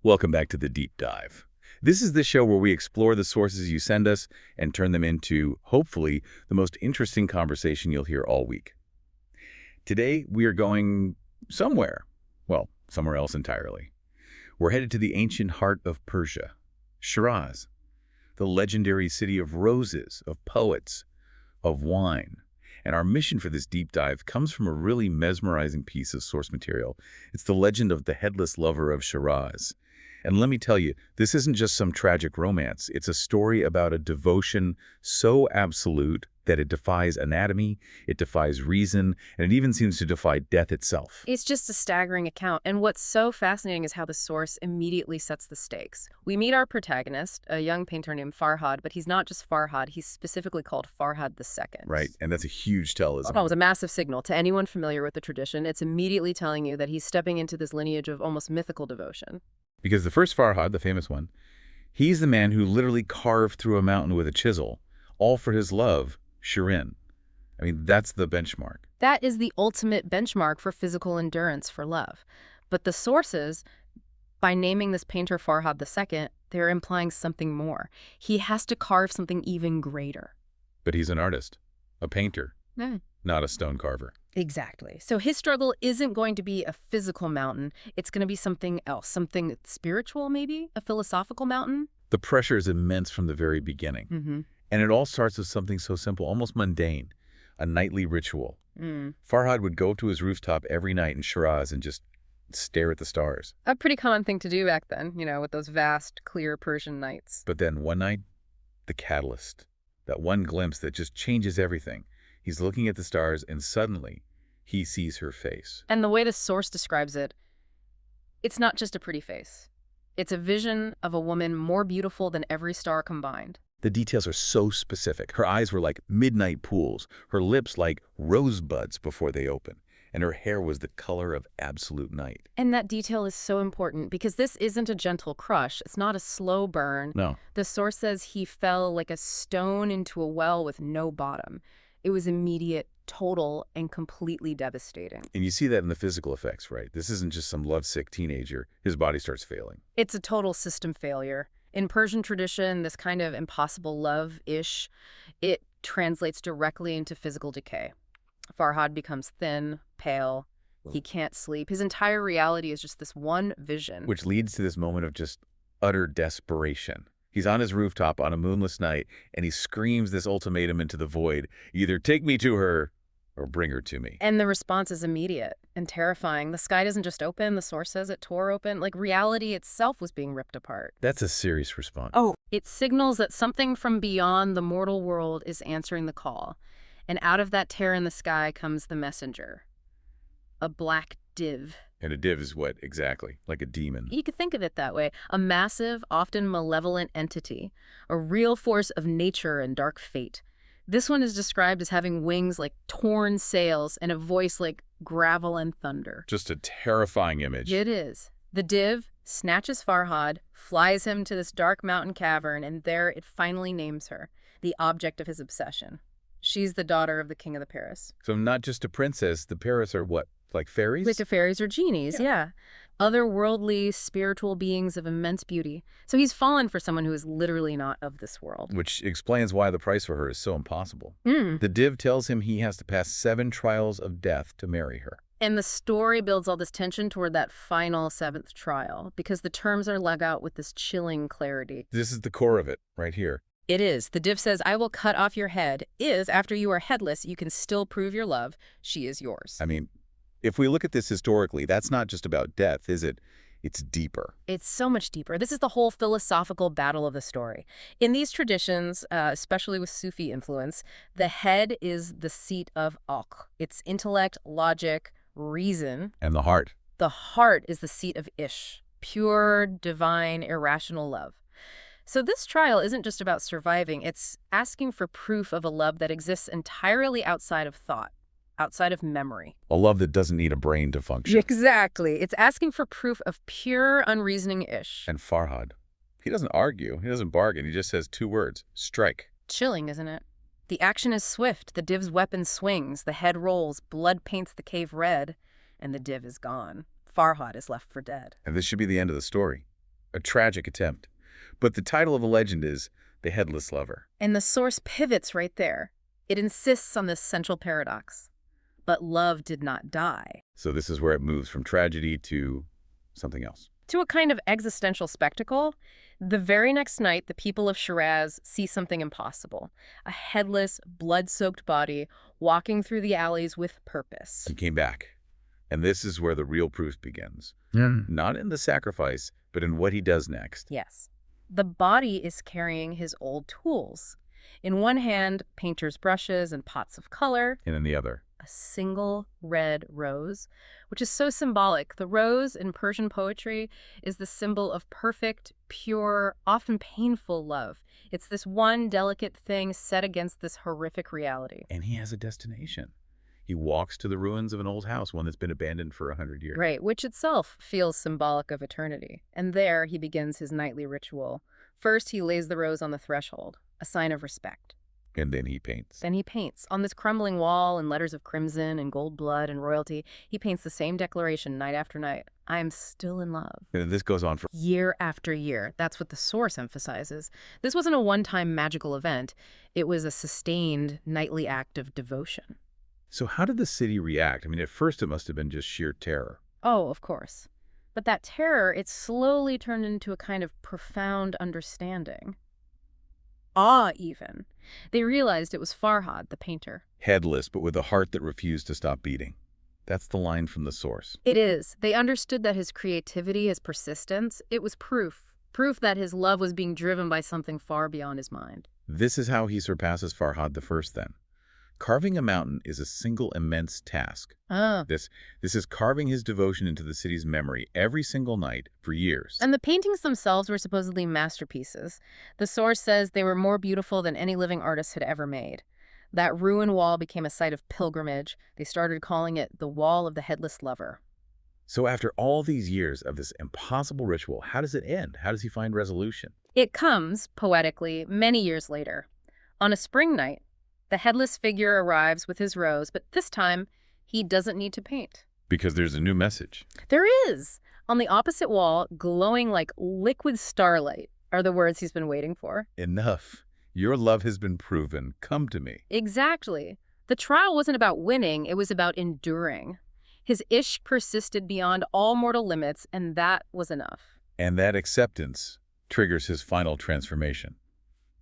Welcome back to The Deep Dive. This is the show where we explore the sources you send us and turn them into, hopefully, the most interesting conversation you'll hear all week. Today, we are going somewhere. Well, somewhere else entirely. We're headed to the ancient heart of Persia, Shiraz, the legendary city of roses, of poets, of wine. And our mission for this deep dive comes from a really mesmerizing piece of source material. It's the legend of the headless lover of Shiraz. And let me tell you, this isn't just some tragic romance. It's a story about a devotion so absolute that it defies anatomy, it defies reason, and it even seems to defy death itself. It's just a staggering account, and what's so fascinating is how the source immediately sets the stakes. We meet our protagonist, a young painter named Farhad, but he's not just Farhad, he's specifically called Farhad II. Right, and that's a huge tell, isn't it? Oh, it's a massive signal. To anyone familiar with the tradition, it's immediately telling you that he's stepping into this lineage of almost mythical devotion. Because the first Farhad, the famous one, he's the man who literally carved through a mountain with a chisel, all for his love, Shirin. I mean, that's the benchmark. That is the ultimate benchmark for physical endurance for love. But the sources, by naming this painter Farhad II, they're implying something more. He has to carve something even greater. But he's an artist, a painter, not a stone carver. Exactly. So his struggle isn't going to be a physical mountain. It's going to be something else, something spiritual maybe, a philosophical mountain. The pressure is immense from the very beginning. And it all starts with something so simple, almost mundane, a nightly ritual. Farhad would go up to his rooftop every night in Shiraz and just stare at the stars. A pretty common thing to do back then, with those vast, clear Persian nights. But then one night, the catalyst, that one glimpse that just changes everything. He's looking at the stars and suddenly he sees her face. And the way the source describes it, it's not just a pretty face. It's a vision of a woman more beautiful than every star combined. The details are so specific. Her eyes were like midnight pools, her lips like rosebuds before they open, and her hair was the color of absolute night. And that detail is so important because this isn't a gentle crush. It's not a slow burn. No. The source says he fell like a stone into a well with no bottom. It was immediate, total, and completely devastating. And you see that in the physical effects, right? This isn't just some lovesick teenager. His body starts failing. It's a total system failure. In Persian tradition, this kind of impossible love-ish, it translates directly into physical decay. Farhad becomes thin, pale. He can't sleep. His entire reality is just this one vision. Which leads to this moment of just utter desperation. He's on his rooftop on a moonless night, and he screams this ultimatum into the void, either take me to her or bring her to me. And the response is immediate and terrifying. The sky doesn't just open, the source says it tore open. Like reality itself was being ripped apart. That's a serious response. Oh, it signals that something from beyond the mortal world is answering the call. And out of that tear in the sky comes the messenger. A black div. And a div is what exactly? Like a demon. You could think of it that way. A massive, often malevolent entity. A real force of nature and dark fate. This one is described as having wings like torn sails and a voice like gravel and thunder. Just a terrifying image. It is. The div snatches Farhad, flies him to this dark mountain cavern, and there it finally names her, the object of his obsession. She's the daughter of the king of the Paris. So not just a princess, the Paris are what? Like fairies? Like the fairies or genies, yeah. Otherworldly, spiritual beings of immense beauty. So he's fallen for someone who is literally not of this world. Which explains why the price for her is so impossible. The div tells him he has to pass 7 trials of death to marry her. And the story builds all this tension toward that final 7th trial, because the terms are laid out with this chilling clarity. This is the core of it, right here. It is. The div says, I will cut off your head. After you are headless, you can still prove your love. She is yours. I mean, if we look at this historically, that's not just about death, is it? It's deeper. It's so much deeper. This is the whole philosophical battle of the story. In these traditions, especially with Sufi influence, the head is the seat of Aql. It's intellect, logic, reason. And the heart. The heart is the seat of Ish, pure, divine, irrational love. So this trial isn't just about surviving. It's asking for proof of a love that exists entirely outside of thought. Outside of memory. A love that doesn't need a brain to function. Exactly. It's asking for proof of pure, unreasoning Ish. And Farhad, he doesn't argue. He doesn't bargain. He just says 2 words. Strike. Chilling, isn't it? The action is swift. The div's weapon swings. The head rolls. Blood paints the cave red. And the div is gone. Farhad is left for dead. And this should be the end of the story. A tragic attempt. But the title of a legend is The Headless Lover. And the source pivots right there. It insists on this central paradox. But love did not die. So this is where it moves from tragedy to something else. To a kind of existential spectacle, the very next night, the people of Shiraz see something impossible. A headless, blood-soaked body walking through the alleys with purpose. He came back. And this is where the real proof begins. Not in the sacrifice, but in what he does next. Yes. The body is carrying his old tools. In one hand, painter's brushes and pots of color. And in the other, A single red rose, which is so symbolic. The rose in Persian poetry is the symbol of perfect, pure, often painful love. It's this one delicate thing set against this horrific reality. and he has a destination. He walks to the ruins of an old house, one that's been abandoned for 100 years. Right, which itself feels symbolic of eternity. And there he begins his nightly ritual. First, he lays the rose on the threshold, a sign of respect. And then he paints. Then he paints. On this crumbling wall in letters of crimson and gold blood and royalty, he paints the same declaration night after night. I am still in love. And this goes on for Year after year. That's what the source emphasizes. This wasn't a one-time magical event. It was a sustained nightly act of devotion. So how did the city react? I mean, at first it must have been just sheer terror. Oh, of course. But that terror, it slowly turned into a kind of profound understanding. Awe, even. They realized it was Farhad, the painter. Headless, but with a heart that refused to stop beating. That's the line from the source. It is. They understood that his creativity, his persistence, it was proof. Proof that his love was being driven by something far beyond his mind. This is how he surpasses Farhad the First then. Carving a mountain is a single immense task. Ah. This is carving his devotion into the city's memory every single night for years. And the paintings themselves were supposedly masterpieces. The source says they were more beautiful than any living artist had ever made. That ruined wall became a site of pilgrimage. They started calling it the Wall of the Headless Lover. So after all these years of this impossible ritual, how does it end? How does he find resolution? It comes, poetically, many years later. On a spring night, the headless figure arrives with his rose, but this time, he doesn't need to paint. Because there's a new message. There is! On the opposite wall, glowing like liquid starlight, are the words he's been waiting for. Enough. Your love has been proven. Come to me. Exactly. The trial wasn't about winning, it was about enduring. His ishq persisted beyond all mortal limits, and that was enough. And that acceptance triggers his final transformation.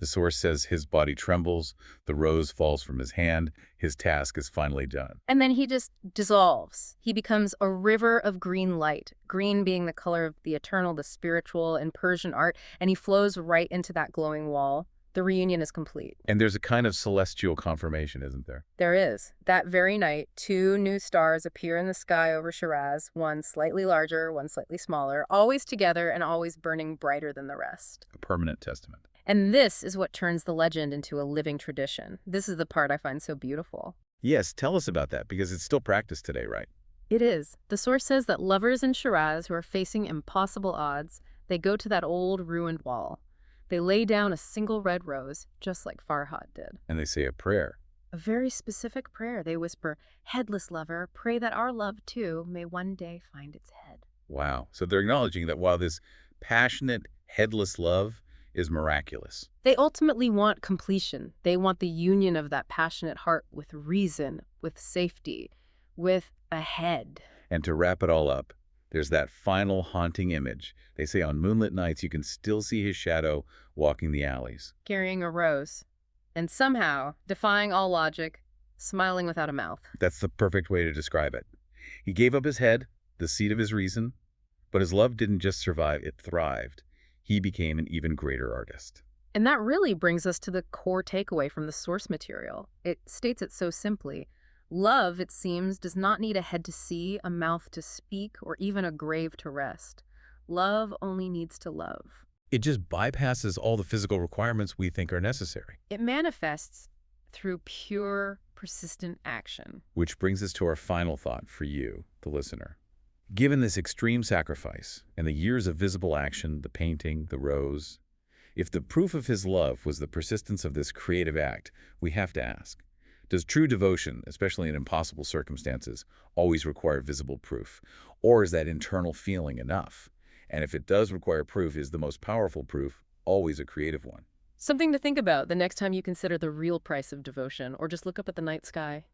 The source says his body trembles, the rose falls from his hand, his task is finally done. And then he just dissolves. He becomes a river of green light, green being the color of the eternal, the spiritual, in Persian art, and he flows right into that glowing wall. The reunion is complete. And there's a kind of celestial confirmation, isn't there? There is. That very night, 2 new stars appear in the sky over Shiraz, one slightly larger, one slightly smaller, always together and always burning brighter than the rest. A permanent testament. And this is what turns the legend into a living tradition. This is the part I find so beautiful. Yes, tell us about that, because it's still practiced today, right? It is. The source says that lovers in Shiraz who are facing impossible odds, they go to that old ruined wall. They lay down a single red rose, just like Farhad did. And they say a prayer. A very specific prayer. They whisper, "Headless lover, pray that our love, too, may one day find its head." Wow. So they're acknowledging that while this passionate, headless love is miraculous. They ultimately want completion. They want the union of that passionate heart with reason, with safety, with a head. And to wrap it all up, there's that final haunting image. They say on moonlit nights you can still see his shadow walking the alleys. Carrying a rose. And somehow, defying all logic, smiling without a mouth. That's the perfect way to describe it. He gave up his head, the seat of his reason, but his love didn't just survive, it thrived. He became an even greater artist. And that really brings us to the core takeaway from the source material. It states it so simply. Love, it seems, does not need a head to see, a mouth to speak, or even a grave to rest. Love only needs to love. It just bypasses all the physical requirements we think are necessary. It manifests through pure, persistent action. Which brings us to our final thought for you, the listener. Given this extreme sacrifice and the years of visible action, the painting, the rose, if the proof of his love was the persistence of this creative act, we have to ask, does true devotion, especially in impossible circumstances, always require visible proof? Or is that internal feeling enough? And if it does require proof, is the most powerful proof always a creative one? Something to think about the next time you consider the real price of devotion, or just look up at the night sky.